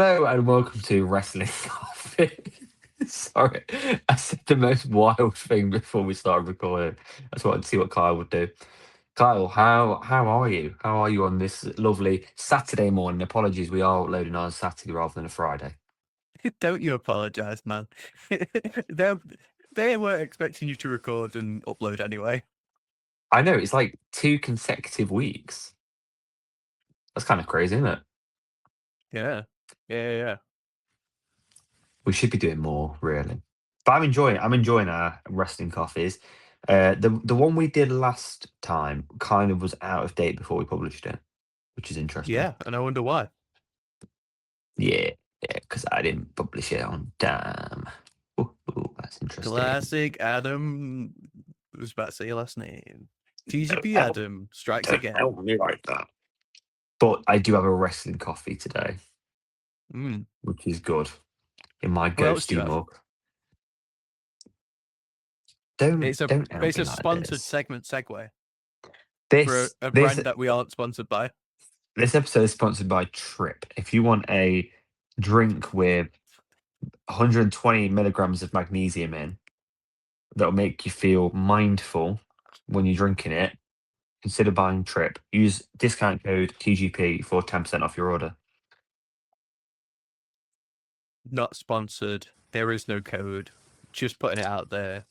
Hello and welcome to Wrestling Coffee. Sorry, I said the most wild thing before we started recording. I just wanted to see what Kyle would do. Kyle, how are you? How are you on this lovely Saturday morning? Apologies, we are uploading on a Saturday rather than a Friday. Don't you apologize, man. they they weren't expecting you to record and upload anyway. I know it's like 2 consecutive weeks. That's kind of crazy, isn't it? Yeah. Yeah. We should be doing more, really. But I'm enjoying our wrestling coffees. The one we did last time kind of was out of date before we published it, which is interesting. Yeah, and I wonder why. Yeah, because I didn't publish it on time. That's interesting. Classic Adam. I was about to say your last name. Don't TGP help, Adam strikes don't again. help me like that. But I do have a wrestling coffee today, Mm. which is good in my What else do you ghosty have? mug. Don't It's a don't help it's me a like sponsored this. segment segue for This a this brand that we aren't sponsored by. this episode is sponsored by Trip. If you want a drink with 120 milligrams of magnesium in that'll make you feel mindful when you're drinking it, consider buying Trip. Use discount code TGP for 10% off your order. Not sponsored. There is no code. Just putting it out there.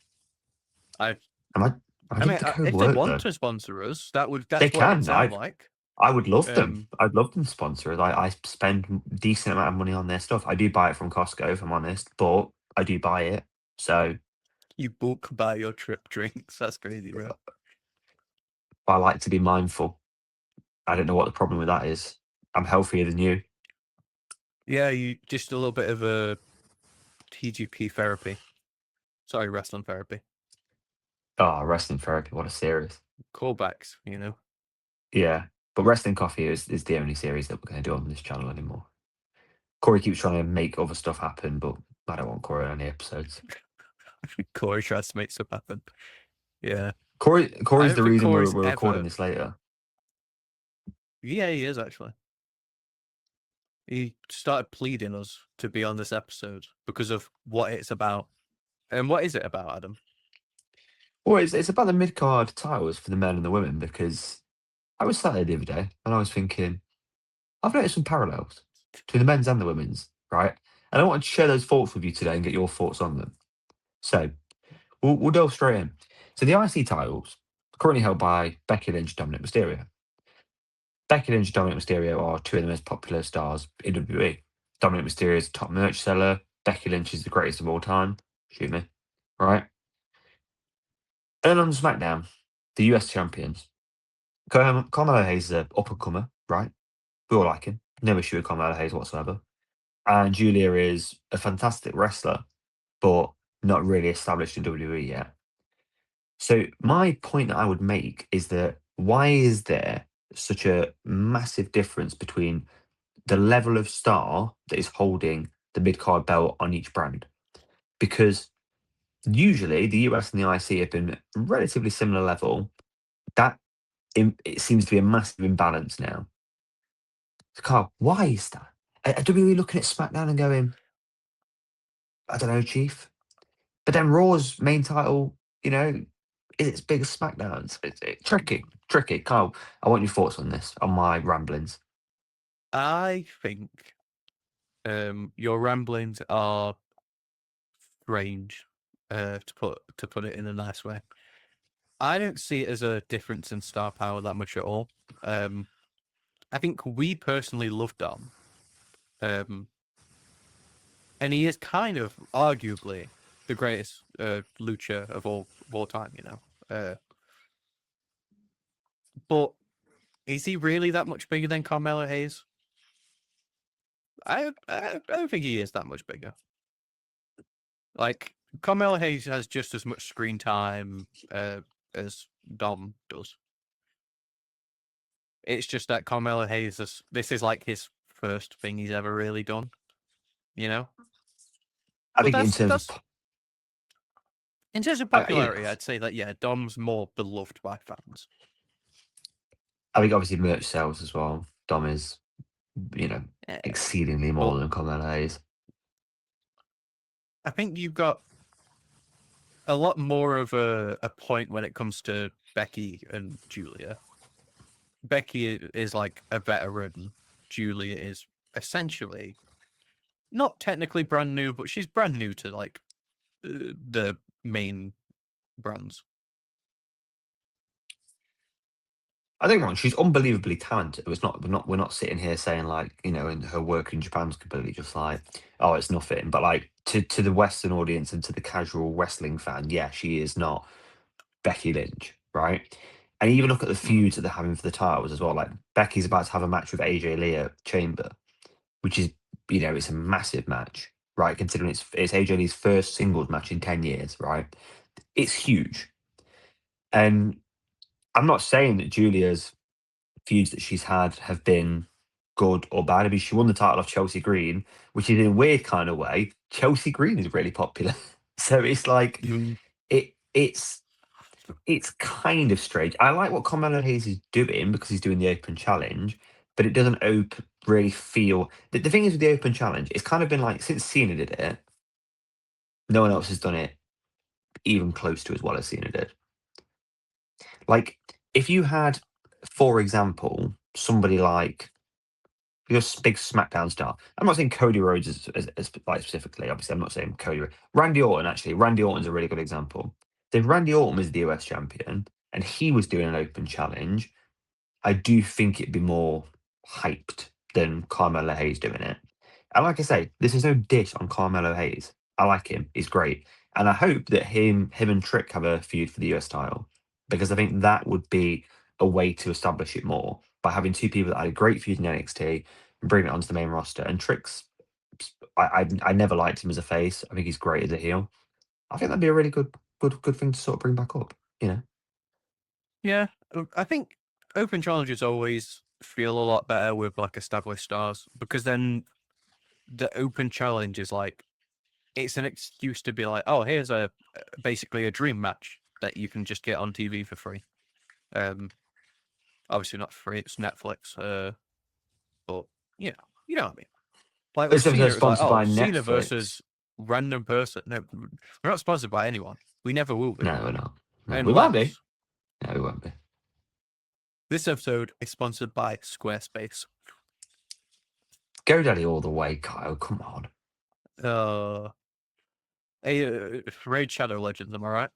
I Am I? How I did mean, the code if they work want though? to sponsor us, They that's what it can. sound I like. I would love them. Um, I'd love them to sponsor us. I spend decent amount of money on their stuff. I do buy it from Costco, if I'm honest, but I do buy it. So You bulk buy your Trip drinks. That's crazy, bro. I like to be mindful. I don't know what the problem with that is. I'm healthier than you. Yeah, you just a little bit of a TGP therapy. Sorry, wrestling therapy. Oh, wrestling therapy. What a series. Callbacks, you know. Yeah. But wrestling coffee is the only series that we're going to do on this channel anymore. Corey keeps trying to make other stuff happen, but I don't want Corey on the episodes. Corey tries to make stuff happen. Yeah. I Corey's don't the think reason Corey's we're recording ever. this later. Yeah, he is actually. He started pleading us to be on this episode because of what it's about. And what is it about, Adam? Well, it's about the mid card titles for the men and the women because I was sat there the other day and I was thinking, I've noticed some parallels between the men's and the women's, right? And I wanted to share those thoughts with you today and get your thoughts on them. So we'll delve straight in. So the IC titles currently held by Becky Lynch and Dominic Mysterio. Becky Lynch and Dominic Mysterio are two of the most popular stars in WWE. Dominic Mysterio is a top merch seller. Becky Lynch is the greatest of all time. Shoot me. Right? And on SmackDown, the US champions. Carmelo Hayes is an up and comer, right? We all like him. No issue with Carmelo Hayes whatsoever. And Julia is a fantastic wrestler, but not really established in WWE yet. So my point that I would make is that why is there such a massive difference between the level of star that is holding the mid card belt on each brand? Because usually the US and the IC have been relatively similar level. That it seems to be a massive imbalance now. So Carl, why is that? Are WWE looking at SmackDown and going, I don't know, Chief? But then Raw's main title, is its big as SmackDown's. It's tricky, tricky. Carl, I want your thoughts on this, on my ramblings. I think your ramblings are strange, to put it in a nice way. I don't see it as a difference in star power that much at all. I think we personally love Dom. Um, and he is kind of arguably the greatest lucha of all time, you know. But is he really that much bigger than Carmelo Hayes? I don't think he is that much bigger. Like Carmelo Hayes has just as much screen time as Dom does. It's just that Carmelo Hayes this is like his first thing he's ever really done, you know. I But think in terms of, that's in terms of I, popularity, I'd say that yeah, Dom's more beloved by fans. I think obviously merch sells as well. Dom is you know, Eh, exceedingly But more than Carmelo Hayes. I think you've got a lot more of a point when it comes to Becky and Julia. Becky is like a veteran. Julia is essentially not technically brand new, but she's brand new to like the main brands. I think wrong. She's unbelievably talented. It's not. We're not sitting here saying like and her work in Japan's completely just like it's nothing. But like to the Western audience and to the casual wrestling fan, yeah, she is not Becky Lynch, right? And even look at the Mm. feuds that they're having for the titles as well. Like Becky's about to have a match with AJ Lee at Chamber, which is it's a massive match, right? Considering it's AJ Lee's first singles match in 10 years, right? It's huge. And I'm not saying that Julia's feuds that she's had have been good or bad. I mean, she won the title off Chelsea Green, which is in a weird kind of way. Chelsea Green is really popular, so it's like Mm. it's kind of strange. I like what Carmelo Hayes is doing because he's doing the Open Challenge, but it doesn't really feel. The thing is with the Open Challenge, it's kind of been like since Cena did it, no one else has done it even close to as well as Cena did. Like if you had, for example, somebody like your big SmackDown star. I'm not saying Cody Rhodes as like specifically. Obviously, I'm not saying Cody. Randy Orton actually. Randy Orton's a really good example. So if Randy Orton was the US champion and he was doing an Open Challenge, I do think it'd be more hyped than Carmelo Hayes doing it. And like I say, this is no diss on Carmelo Hayes. I like him. He's great. And I hope that him and Trick have a feud for the US title because I think that would be a way to establish it more by having two people that had a great feud in NXT and bring it onto the main roster. And Trick's, I never liked him as a face. I think he's great as a heel. I think that'd be a really good thing to sort of bring back up. You know, Yeah, I think open challenges always feel a lot better with like established stars because then the open challenge is like it's an excuse to be like, oh, here's a basically a dream match that you can just get on TV for free. Um, Obviously not free; it's Netflix. But you know, you know what I mean. Like with this Cena, episode's it was like, sponsored oh, by Cena Netflix. versus random person. No, we're not sponsored by anyone. We never will be, No, we're not. No, we won't be. unless No, we won't be. this episode is sponsored by Squarespace. GoDaddy all the way, Kyle. Come on. Uh, Raid Shadow Legends. Am I right?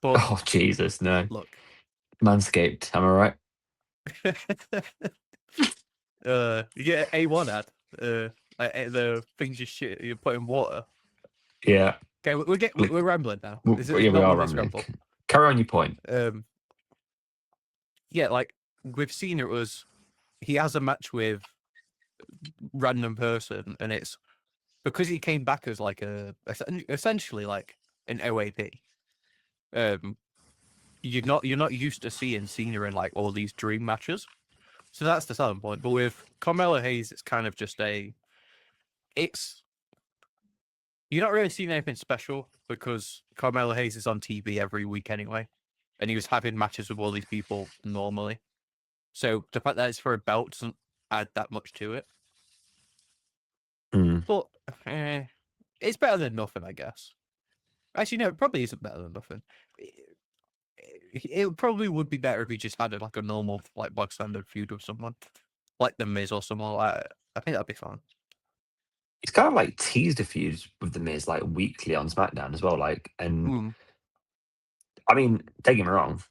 But Oh Jesus, no. look, Manscaped. Am I right? you get A1 ad. The things you put in water. Yeah. Okay, we're rambling now. This is Yeah, we not are one this rambling. ramble. Carry on your point. Um, yeah, like with Cena, it was he has a match with random person, and it's because he came back as like essentially like an OAP. Um, you're not used to seeing Cena in like all these dream matches, so that's the selling point. But with Carmelo Hayes, it's kind of just it's you're not really seeing anything special because Carmelo Hayes is on TV every week anyway, and he was having matches with all these people normally. So the fact that it's for a belt doesn't add that much to it. Mm. But eh, it's better than nothing, I guess. Actually, no, it probably isn't better than nothing. It probably would be better if he just had like a normal, like bog standard feud with someone, like the Miz or someone like that. I think that'd be fun. He's kind of like teased a feud with the Miz like weekly on SmackDown as well. Like, and Mm, I mean, don't get me wrong,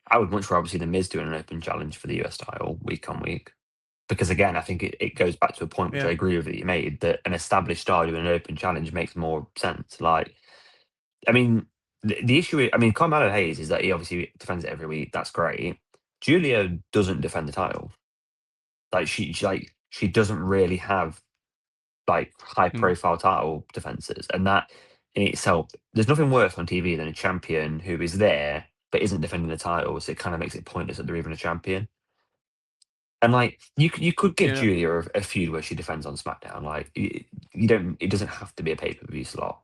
I would much rather see the Miz doing an open challenge for the US title week on week. Because again, I think it goes back to a point which I yeah, agree with that you made that an established star doing an open challenge makes more sense. Like, I mean, the issue, I mean, Carmelo Hayes is that he obviously defends it every week. That's great. Julia doesn't defend the title. Like she doesn't really have like high mm, profile title defenses, and that in itself, there's nothing worse on TV than a champion who is there but isn't defending the title. So it kind of makes it pointless that they're even a champion. And like you could give yeah, Julia a feud where she defends on SmackDown. Like you don't, it doesn't have to be a pay per view slot.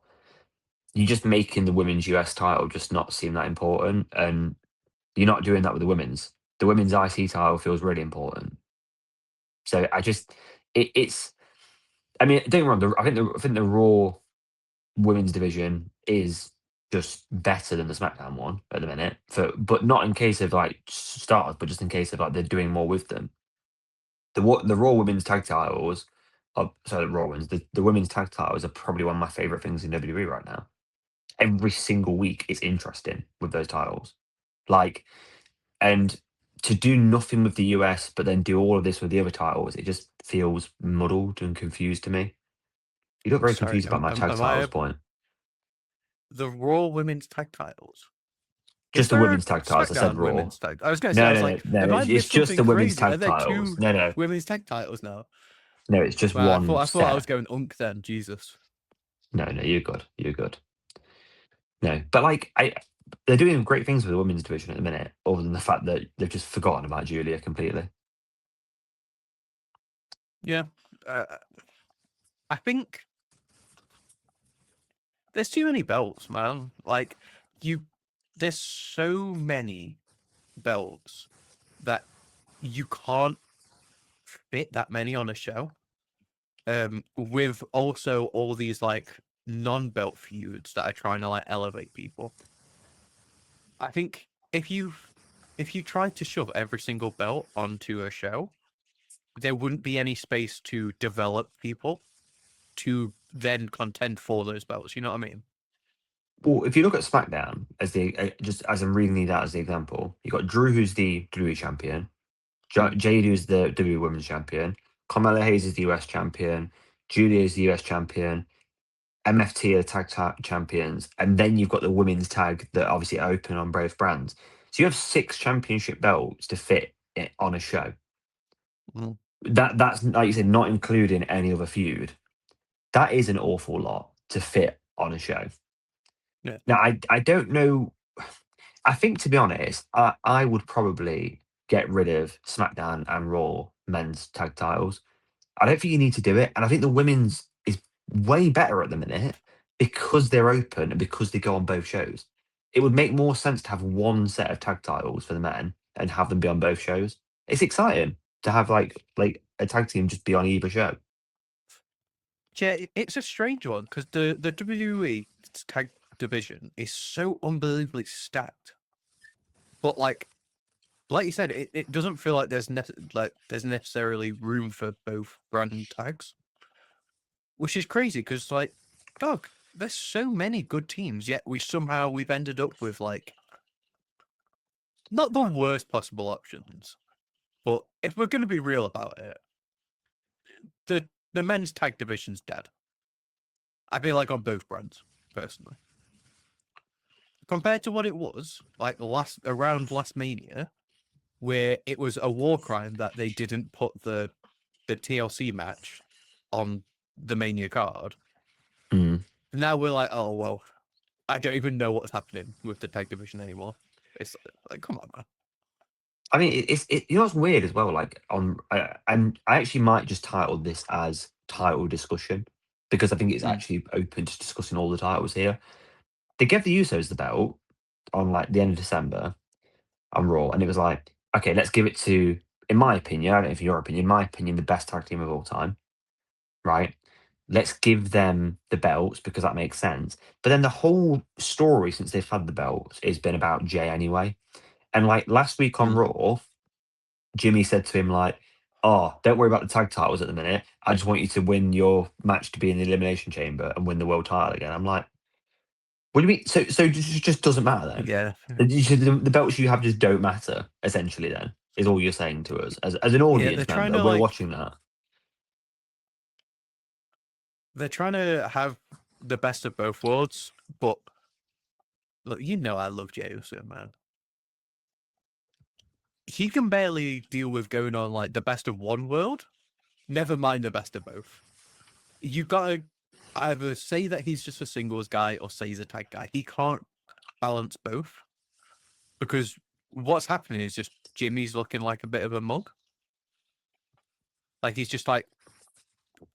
You're just making the women's US title just not seem that important, and you're not doing that with the women's. The women's IC title feels really important. So it's. I mean, don't get me wrong. I think the Raw women's division is just better than the SmackDown one at the minute. But not in case of like stars, but just in case of like they're doing more with them. The Raw women's tag titles, sorry, the Raw ones, the women's tag titles are probably one of my favorite things in WWE right now. Every single week, it's interesting with those titles. Like, and to do nothing with the US, but then do all of this with the other titles, it just feels muddled and confused to me. You look very Sorry, confused about my tag am I titles point. the Raw Women's Tag Titles? Is Just the there a women's tag titles. I said SmackDown Raw. Women's Tag? I was going to say, I No, was no, no, like, no. have I It's missed just something the women's crazy? Are tag there titles. two No, no, women's tag titles now? no. It's just Well, one I thought I was set. going unk then. Jesus. No, no. You're good. You're good. No, but like they're doing great things with the women's division at the minute. Other than the fact that they've just forgotten about Julia completely. Yeah, uh, I think there's too many belts, man. Like you, there's so many belts that you can't fit that many on a show. With also all these like non-belt feuds that are trying to like elevate people. I think if you tried to shove every single belt onto a show, there wouldn't be any space to develop people to then contend for those belts. You know what I mean? Well, if you look at SmackDown as the just as I'm reading these out as the example, you got Drew, who's the WWE champion, Mm, Jade, who's the WWE Women's Champion, Carmella Hayes is the US Champion, Julia is the US Champion, MFT are the champions, and then you've got the women's tag that obviously open on both brands. So you have 6 championship belts to fit it on a show. mm, That's like you said, not including any other feud. That is an awful lot to fit on a show. yeah. Now I don't know. I think to be honest, I would probably get rid of SmackDown and Raw men's tag titles. I don't think you need to do it. And I think the women's is way better at the minute because they're open and because they go on both shows. It would make more sense to have one set of tag titles for the men and have them be on both shows. It's exciting to have like a tag team just be on either show. Yeah, it's a strange one because the WWE tag division is so unbelievably stacked, but like you said, it doesn't feel like there's necessarily room for both brand tags, which is crazy because like, dog, there's so many good teams, yet we've ended up with like not the worst possible options. But if we're going to be real about it, the men's tag division's dead. I feel like on both brands, personally, compared to what it was like last Mania, where it was a war crime that they didn't put the TLC match on the Mania card. Mm. Now we're like, oh well, I don't even know what's happening with the tag division anymore. It's like, come on, man. I mean, you know what's weird as well. Like I actually might just title this as title discussion because I think it's Mm, actually open to discussing all the titles here. They gave the Usos the belt on like the end of December on Raw, and it was like, okay, let's give it to, in my opinion, I don't know if in your opinion, in my opinion, the best tag team of all time, right? Let's give them the belts because that makes sense. But then the whole story since they've had the belts has been about Jay anyway. And like last week on mm. Raw, Jimmy said to him like, "Oh, don't worry about the tag titles at the minute. I just want you to win your match to be in the elimination chamber and win the world title again." I'm like, what do you mean? So it just doesn't matter then? Yeah, The belts you have just don't matter. Essentially, then is all you're saying to us as an yeah. They're audience trying member. to We're like watching that. they're trying to have the best of both worlds, but look, you know I love Jey Uso, man. He can barely deal with going on like the best of one world. Never mind the best of both. You gotta either say that he's just a singles guy or say he's a tag guy. He can't balance both because what's happening is just Jimmy's looking like a bit of a mug. Like he's just like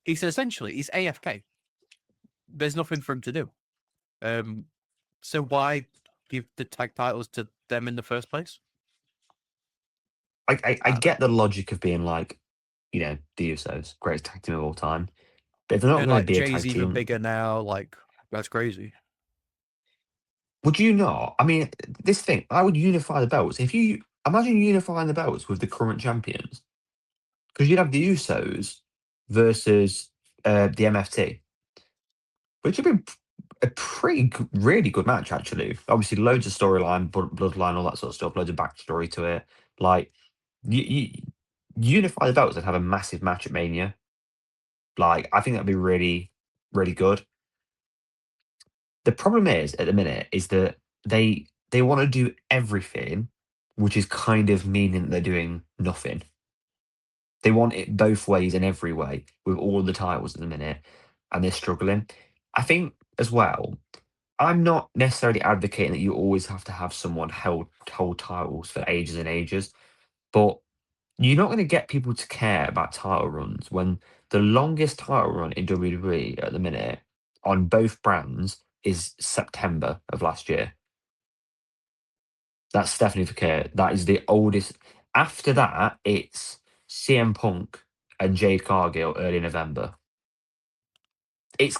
he's AFK. There's nothing for him to do. Um, so why give the tag titles to them in the first place? I I don't get know. the logic of being like, the Usos, greatest tag team of all time. But if they're not And going to like be a Jay's tag even team, bigger now. Like that's crazy. would you not? I mean, this thing, I would unify the belts. If you imagine unifying the belts with the current champions, because you'd have the Usos versus the MFT, which would be a really good match, actually. Obviously, loads of storyline, bloodline, all that sort of stuff, loads of backstory to it. Like, you unify the belts and have a massive match at Mania. Like, I think that'd be really, really good. The problem is at the minute is that they want to do everything, which is kind of meaning that they're doing nothing. They want it both ways and every way with all the titles at the minute, and they're struggling. I think as well. I'm not necessarily advocating that you always have to have someone hold titles for ages and ages, but you're not going to get people to care about title runs when the longest title run in WWE at the minute on both brands is September of last year. That's Stephanie Fouquet. That is the oldest. After that, it's CM Punk and Jade Cargill early November. It's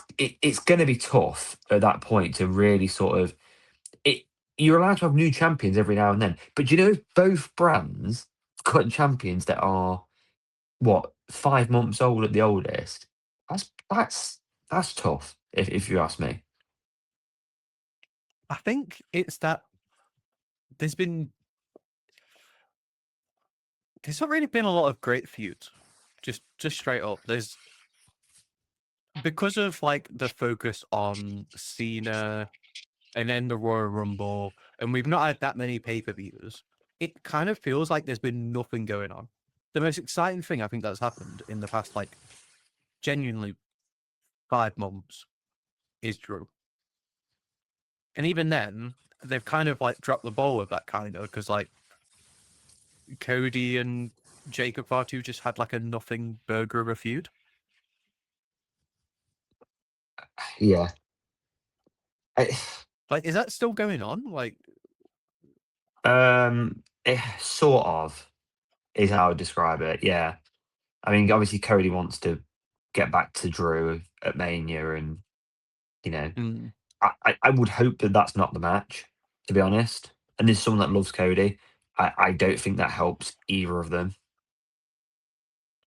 going to be tough at that point to really sort of it. You're allowed to have new champions every now and then, but do you know if both brands got champions that are what 5 months old at the oldest? That's tough. If you ask me, I think it's that there's been there's not really been a lot of great feuds. Just straight up. There's because of like the focus on Cena and then the Royal Rumble, and we've not had that many pay-per-views. It kind of feels like there's been nothing going on. The most exciting thing I think that's happened in the past, like genuinely 5 months, is Drew. And even then, they've kind of like dropped the ball with that kind of because like Cody and Jacob Fatu just had like a nothing burger of a feud. yeah, I, Like, is that still going on? Like, sort of is how I would describe it. Yeah, I mean, obviously Cody wants to get back to Drew at Mania, and you know, mm, I would hope that that's not the match, to be honest. And there's someone that loves Cody. I don't think that helps either of them.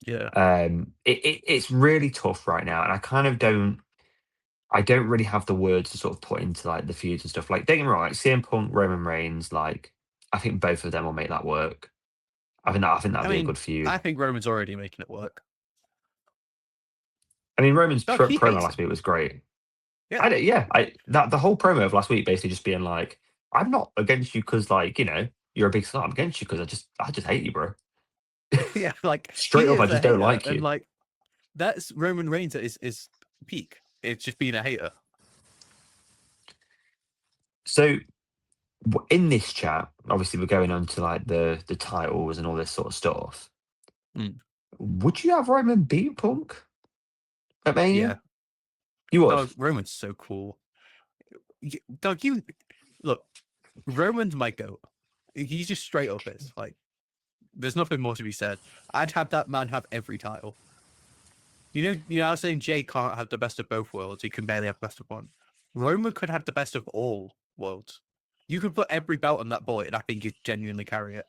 yeah, It's really tough right now, and I don't really have the words to sort of put into like the feuds and stuff. Like, don't get me wrong, like CM Punk, Roman Reigns, like I think both of them will make that work. I think I that'd be a mean, good feud. I think Roman's already making it work. I mean, Roman's No, he promo hates last him. week was great. Yeah, Yeah, I that the whole promo of last week basically just being like, I'm not against you because like you're a big star. I'm against you because I just hate you, bro. yeah, like Straight he up, I is a just don't hater, like and you. like that's Roman Reigns at his peak. It's just being a hater. So in this chat, obviously we're going on to like the titles and all this sort of stuff. Mm, Would you have Roman beat Punk at yeah, Mania? You would. Doug Roman's so cool. Doug, you look, Roman's my goat. He's just straight up is like. There's nothing more to be said. I'd have that man have every title. I was saying Jay can't have the best of both worlds. He can barely have the best of one. Roman could have the best of all worlds. You could put every belt on that boy, and I think he'd genuinely carry it.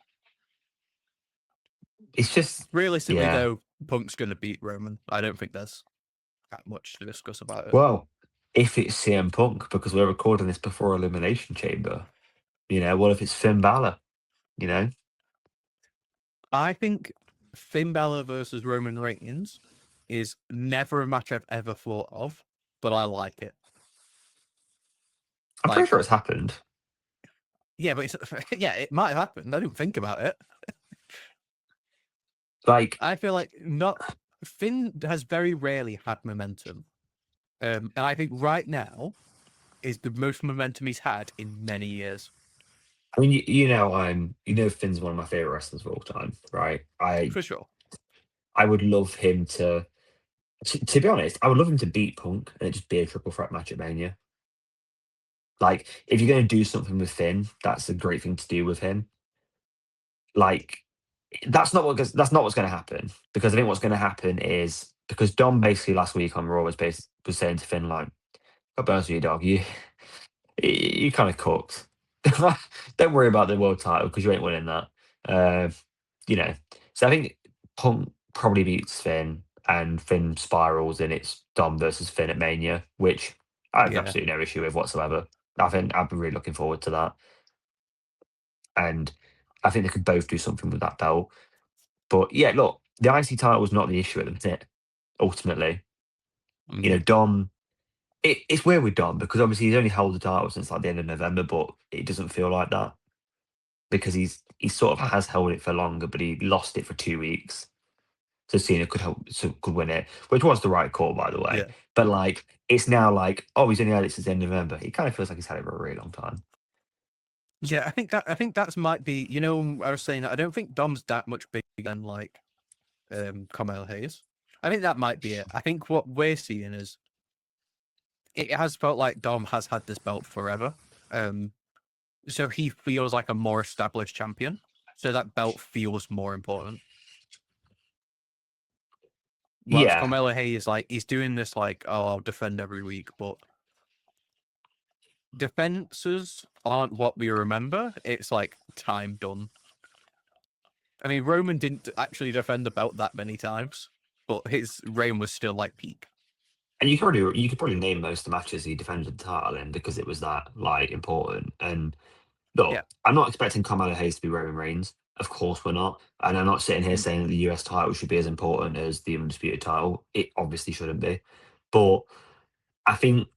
It's just Realistically, yeah. though, Punk's going to beat Roman. I don't think there's that much to discuss about it. Well, if it's CM Punk, because we're recording this before Elimination Chamber, what if it's Finn Balor? You know, I think Finn Balor versus Roman Reigns is never a match I've ever thought of, but I like it. I'm pretty Like, sure it's happened. yeah, but yeah, it might have happened. I didn't think about it. Like, I feel like not Finn has very rarely had momentum. And I think right now is the most momentum he's had in many years. I mean, Finn's one of my favorite wrestlers of all time, right? For sure. I would love him to be honest, I would love him to beat Punk and it just be a triple threat match at Mania. Like, if you're going to do something with Finn, that's a great thing to do with him. Like, that's not what's going to happen, because I think what's going to happen is, because Dom basically last week on Raw was saying to Finn, like, "God bless you, dog. You kind of cooked. Don't worry about the world title because you ain't winning that." Uh, you know, so I think Punk probably beats Finn, and Finn spirals, and it's Dom versus Finn at Mania, which I have Yeah, absolutely no issue with whatsoever. I think I've been really looking forward to that, and I think they could both do something with that belt. But yeah, look, the IC title was not the issue at the minute. Ultimately, mm, Dom. It's weird with Dom because obviously he's only held the title since like the end of November, but it doesn't feel like that because he sort of has held it for longer, but he lost it for 2 weeks. So Cena could win it, which was the right call, by the way. yeah, But like, it's now like, oh, he's only had it since the end of November. He kind of feels like he's had it for a really long time. yeah. I think that's might be. I was saying that I don't think Dom's that much bigger than like Carmelo Hayes. I think that might be it. I think what we're seeing is it has felt like Dom has had this belt forever. Um, so he feels like a more established champion. So that belt feels more important. Whilst Yeah, Carmelo Hayes, like, he's doing this like, oh, I'll defend every week, but defenses aren't what we remember. It's like time done. I mean, Roman didn't actually defend the belt that many times, but his reign was still like peak. and you could probably name most of the matches he defended the title in because it was that like important. And Yeah. look, I'm not expecting Carmelo Hayes to be Roman Reigns. Of course, we're not. And I'm not sitting here Mm, saying that the US title should be as important as the undisputed title. It obviously shouldn't be. But I think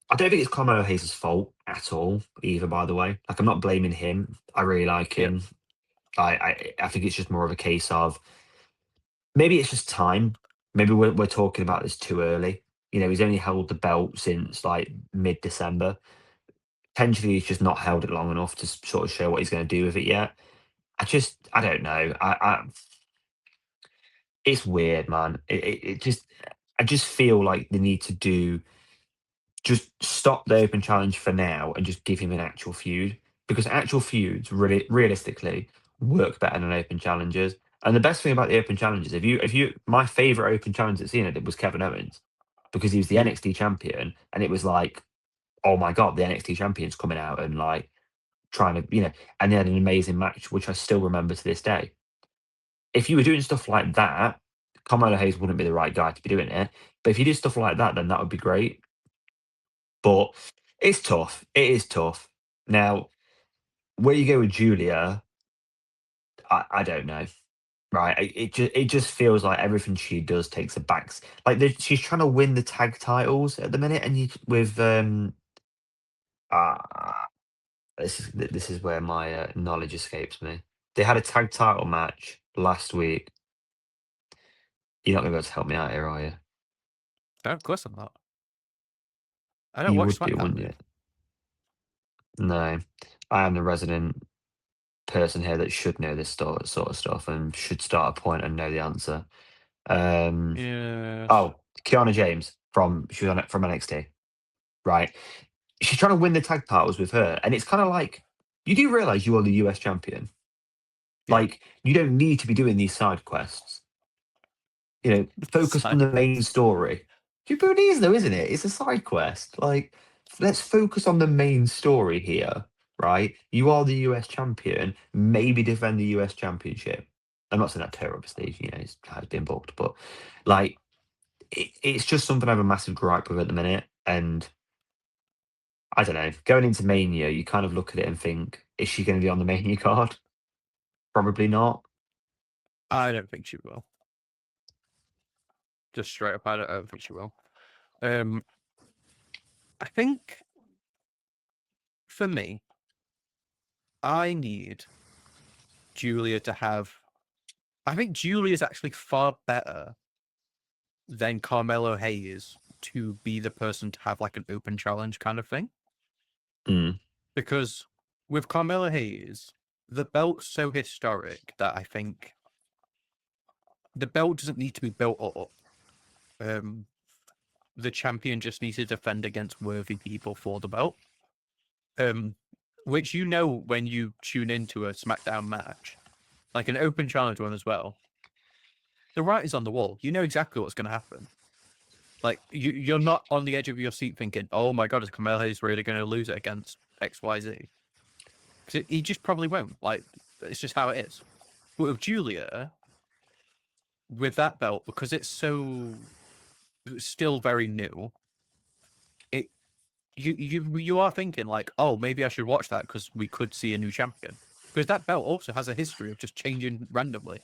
I don't think it's Carmelo Hayes' fault at all, either, by the way. Like, I'm not blaming him. I really like yeah. him. I think it's just more of a case of maybe it's just time. Maybe we're talking about this too early. He's only held the belt since like mid December. Potentially, he's just not held it long enough to sort of show what he's going to do with it yet. I don't know. It's weird, man. I just feel like they need to just stop the open challenge for now and just give him an actual feud, because actual feuds really realistically work better than open challenges. And the best thing about the open challenges, my favorite open challenge that Cena did was Kevin Owens, because he was the Mm. NXT champion, and it was like, oh my god, the NXT champion's coming out and like trying to, and they had an amazing match, which I still remember to this day. If you were doing stuff like that, Carmelo Hayes wouldn't be the right guy to be doing it. But if you did stuff like that, then that would be great. But it's tough. It is tough. Now, where you go with Julia, I don't know. Right? It just feels like everything she does takes a back. Like, she's trying to win the tag titles at the minute, and you with uh, this is where my knowledge escapes me. They had a tag title match last week. You're not gonna be able to help me out here, are you? No, of course I'm not. I don't You watch would be, SmackDown, wouldn't you? dude. No, I am the resident person here that should know this sort of stuff and should start a point and know the answer. Um, Yes. oh, Kiana James she was on it from NXT, right? She's trying to win the tag titles with her, and it's kind of like, you do realize you are the US champion. Yeah. Like, you don't need to be doing these side quests. Focus on Side the main quest. story. But it is though, isn't it? It's a side quest. Like, let's focus on the main story here, right? You are the US champion. Maybe defend the US championship. I'm not saying that to her, obviously. It's has been booked, but like, it's just something I have a massive gripe with at the minute. And I don't know. Going into Mania, you kind of look at it and think, is she going to be on the Mania card? Probably not. I don't think she will. Just straight up, I don't think she will. Um, I think for me, I need Julia to have. I think Julia is actually far better than Carmelo Hayes to be the person to have like an open challenge kind of thing. Mm, Because with Carmelo Hayes, the belt's so historic that I think the belt doesn't need to be built up. Um, the champion just needs to defend against worthy people for the belt. Um, which when you tune into a SmackDown match, like an open challenge one as well, the writing's on the wall. You know exactly what's going to happen. Like you're not on the edge of your seat thinking, "Oh my god, is Carmelo Hayes really going to lose it against XYZ?" Because he just probably won't. Like it's just how it is. But with Julia, with that belt, because it's still very new, it you are thinking like, oh, maybe I should watch that because we could see a new champion. Because that belt also has a history of just changing randomly.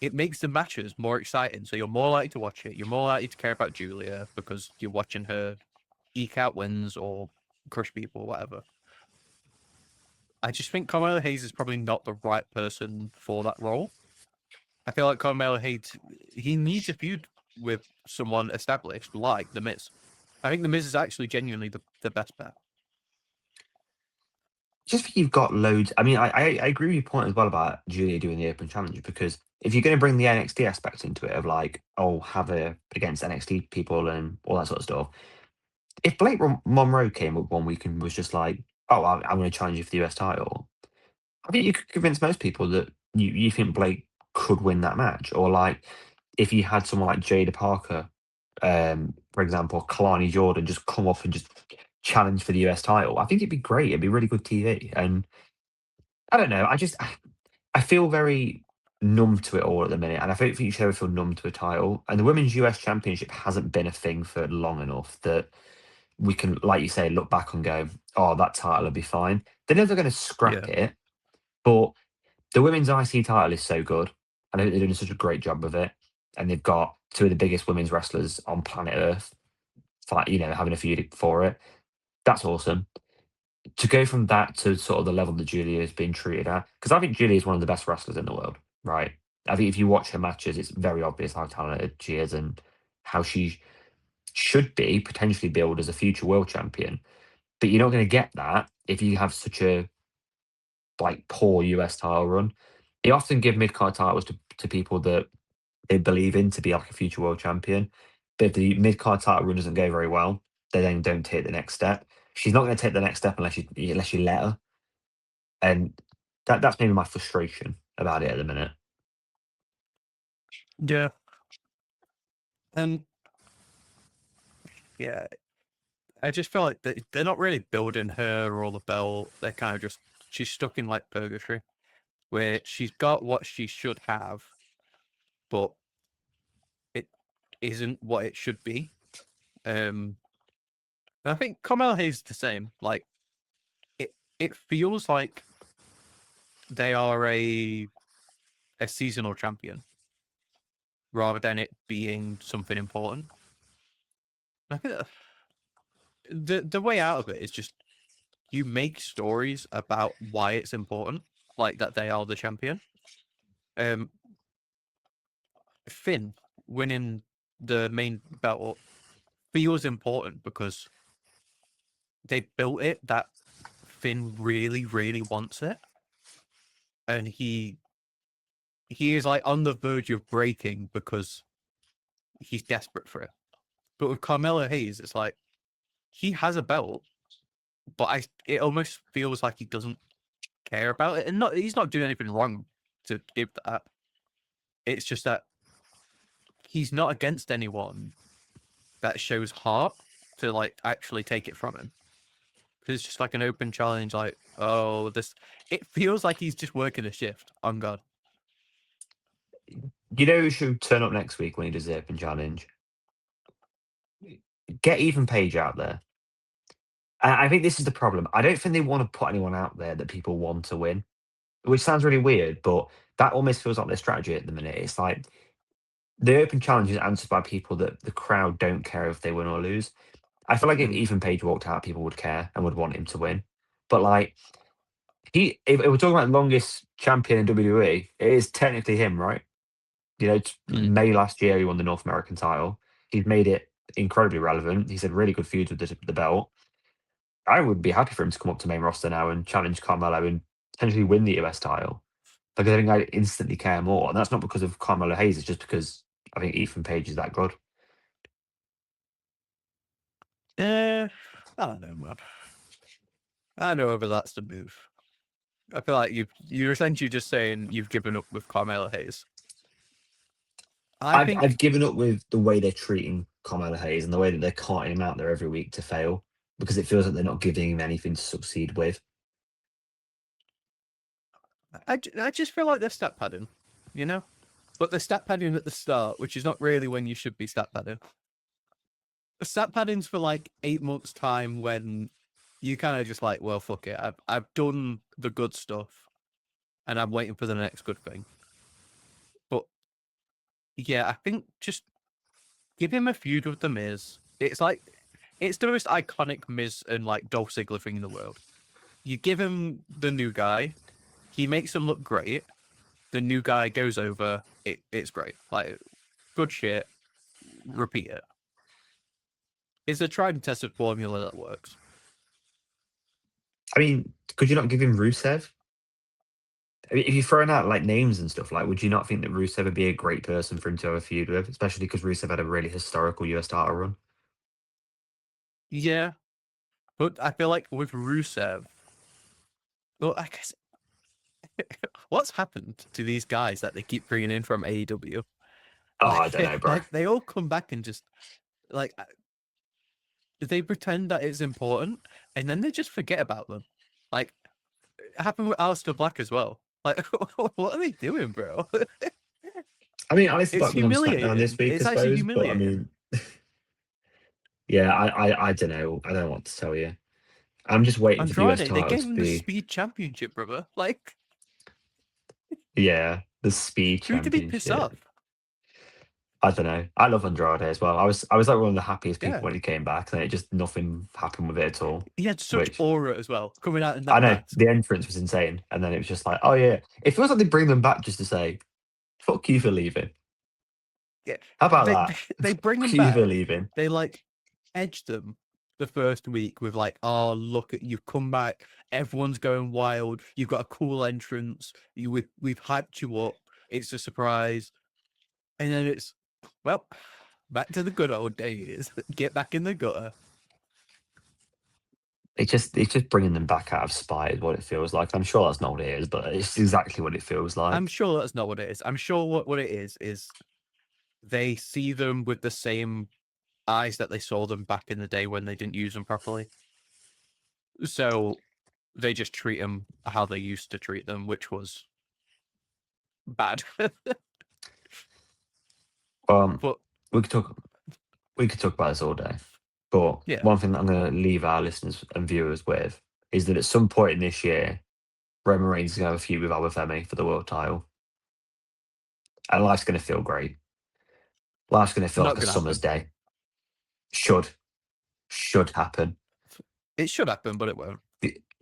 It makes the matches more exciting, so you're more likely to watch it. You're more likely to care about Julia because you're watching her eke out wins or crush people or whatever. I just think Carmelo Hayes is probably not the right person for that role. I feel like Carmelo Hayes, he needs a feud with someone established like The Miz. I think The Miz is actually genuinely the best bet. Just think you've got loads. I mean, I agree with your point as well about Julia doing the open challenge, because if you're going to bring the NXT aspect into it of like, oh, have her against NXT people and all that sort of stuff. If Blake Monroe came up one week and was just like, oh, I'm going to challenge you for the US title, I think you could convince most people that you think Blake could win that match. Or like if you had someone like Jada Parker, for example, Kalani Jordan just come up and just challenge for the US title. I think it'd be great. It'd be really good TV. And I don't know. I feel very numb to it all at the minute, and I don't think you should ever feel numb to a title. And the women's US Championship hasn't been a thing for long enough that we can, like you say, look back and go, "Oh, that title will be fine." They're never going to scrap Yeah. it, but the women's IC title is so good. I think they're doing such a great job of it, and they've got two of the biggest women's wrestlers on planet Earth, fight, having a feud for it. That's awesome. To go from that to sort of the level that Julia is being treated at, because I think Julia is one of the best wrestlers in the world, right? I think if you watch her matches, it's very obvious how talented she is and how she should be potentially billed as a future world champion. But you're not going to get that if you have such a like poor US title run. They often give mid card titles to people that they believe in to be like a future world champion. But if the mid card title run doesn't go very well, they then don't take the next step. She's not going to take the next step unless you let her. And that's maybe my frustration about it at the minute. Yeah. And yeah, I just feel like they're not really building her or the belt. They're kind of just, she's stuck in like purgatory where she's got what she should have, but it isn't what it should be. And I think Carmelo Hayes is the same. Like it feels like they are a seasonal champion rather than it being something important. I think the way out of it is just you make stories about why it's important, like that they are the champion. Um, Finn winning the main belt feels important because they built it that Finn really, really wants it, and he is like on the verge of breaking because he's desperate for it. But with Carmelo Hayes, it's like he has a belt, but it almost feels like he doesn't care about it, and he's not doing anything wrong to give that. It's just that he's not against anyone that shows heart to like actually take it from him. It's just like an open challenge, like, oh, this. It feels like he's just working a shift. On God. You know who should turn up next week when he does the open challenge? Get Ethan Page out there. I think this is the problem. I don't think they want to put anyone out there that people want to win, which sounds really weird, but that almost feels like their strategy at the minute. It's like the open challenge is answered by people that the crowd don't care if they win or lose. I feel like if Mm. Ethan Page walked out, people would care and would want him to win. But like if we're talking about longest champion in WWE, it is technically him, right? It's Mm. May last year he won the North American title. He's made it incredibly relevant. He's had really good feuds with the belt. I would be happy for him to come up to main roster now and challenge Carmelo and potentially win the US title. Like I think I instantly care more, and that's not because of Carmelo Hayes. It's just because I think Ethan Page is that good. Eh, I don't know, man. I don't know whether that's the move. I feel like you're essentially just saying you've given up with Carmelo Hayes. I think I've given up with the way they're treating Carmelo Hayes and the way that they're carting him out there every week to fail because it feels like they're not giving him anything to succeed with. I just feel like they're stat padding, you know. But they're stat padding at the start, which is not really when you should be stat padding. The stat padding's for like 8 months time when you kind of just like, well, fuck it. I've done the good stuff, and I'm waiting for the next good thing. But yeah, I think just give him a feud with the Miz. It's the most iconic Miz and like Dolph Ziggler thing in the world. You give him the new guy, he makes him look great. The new guy goes over, it's great. Like good shit. Repeat it. It's a tried and tested formula that works. I mean, could you not give him Rusev? I mean, if you're throwing out like names and stuff, like, would you not think that Rusev would be a great person for him to have a feud with, especially because Rusev had a really historical US title run? Yeah, but I feel like with Rusev, well, I guess what's happened to these guys that they keep bringing in from AEW? Oh, I don't Like, know, bro. like they all come back and just like they pretend that it's important, and then they just forget about them. Like it happened with Aleister Black as well. Like, what are they doing, bro? I mean, Alistair It's Black was on SmackDown this humiliating. week, I It's actually suppose, but I humiliating. mean, yeah, I don't know. I don't know what to tell you. I'm just waiting for the US Andrade, they title gave to him the be, Speed Championship, brother. Like, yeah, the Speed who did he piss Championship. off? I don't know. I love Andrade as well. I was like one of the happiest people Yeah, when he came back, and it just nothing happened with it at all. he had such Which aura as well coming out in I that know mask. the entrance was insane, and then it was just like, oh yeah, it feels like they bring them back just to say, "Fuck you for leaving." Yeah, How about they that? they bring Fuck him you for back. leaving. They like edge them the first week with like, oh look at you've come back. Everyone's going wild. You've got a cool entrance. We've hyped you up. It's a surprise, and then it's well back to the good old days. Get back in the gutter. It's just bringing them back out of spite is what it feels like. I'm sure that's not what it is, but it's exactly what it feels I'm like. sure that's not what it is. I'm sure what it is they see them with the same eyes that they saw them back in the day when they didn't use them properly. So they just treat them how they used to treat them, which was bad. Um, But we could talk we could talk about this all day, but yeah, one thing that I'm going to leave our listeners and viewers with is that at some point in this year, Roman Reigns is going to have a feud with Albert Femi for the world title, and life's going to feel great. Life's going to feel like not a gonna summer's happen. day. Should should happen. It should happen, but it won't.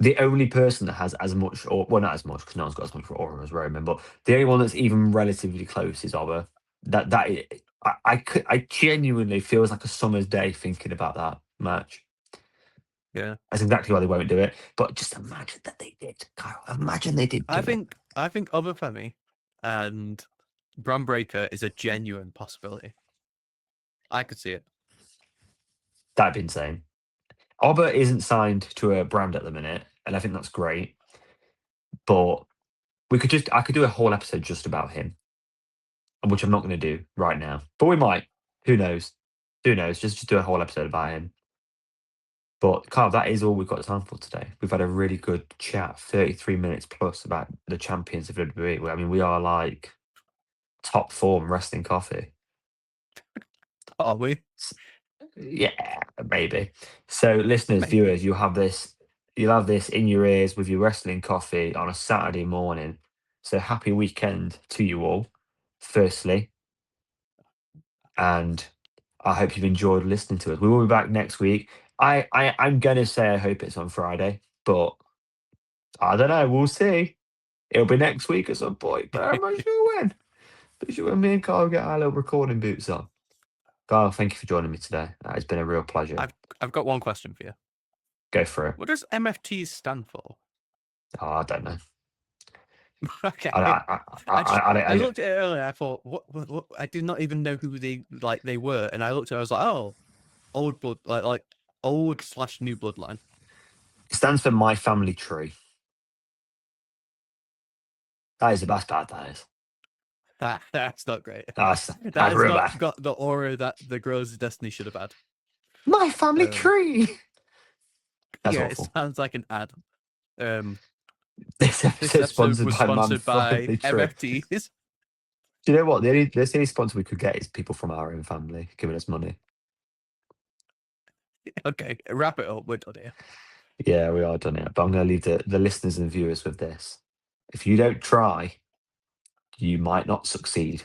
The only person that has as much, or well, not as much because no one's got as much aura as Roman, but the only one that's even relatively close is Albert. I genuinely feels like a summer's day thinking about that match. Yeah, That's exactly why they won't do it. But just imagine that they did, Kyle. Imagine they did do it. I think Obafemi and Bron Breaker is a genuine possibility. I could see it. That'd be insane. Albert isn't signed to a brand at the minute, and I think that's great. But I could do a whole episode just about him, which I'm not going to do right now. But we might. Who knows? Who knows? Just do a whole episode about him. But Carl, that is all we've got time for today. We've had a really good chat, 33 minutes plus about the champions of WWE. I mean, we are like top form wrestling coffee. Are we? S- Yeah, maybe. So, listeners, Maybe. viewers, you'll have this in your ears with your wrestling coffee on a Saturday morning. So, happy weekend to you all, firstly, and I hope you've enjoyed listening to us. We will be back next week. I'm gonna say I hope it's on Friday, but I don't know. We'll see. It'll be next week at some point, but I'm not sure when. But sure when me and Carl get our little recording boots on. Carl, thank you for joining me today. It's been a real pleasure. I've got one question for you. Go for it. What does MFT stand for? Oh, I don't know. Okay. I, I, I, I, I, I I, looked at it earlier. I thought, what? I did not even know who they were, and I looked at it. I was like, oh, old blood, like old slash new bloodline. it stands for My Family Tree. That is bad. That is. That's not great. That's That that's has real not bad. got the aura that the Girls of Destiny should have had. My family Um, tree. That's yeah, it awful. sounds like an ad. Um, This this episode episode sponsored was by Man sponsored by Family Tree. MFTs. Do you know what? The only sponsor we could get is people from our own family giving us money. Okay, wrap it up. We're done here. Yeah, we are done it. But I'm going to leave the listeners and viewers with this. If you don't try, you might not succeed.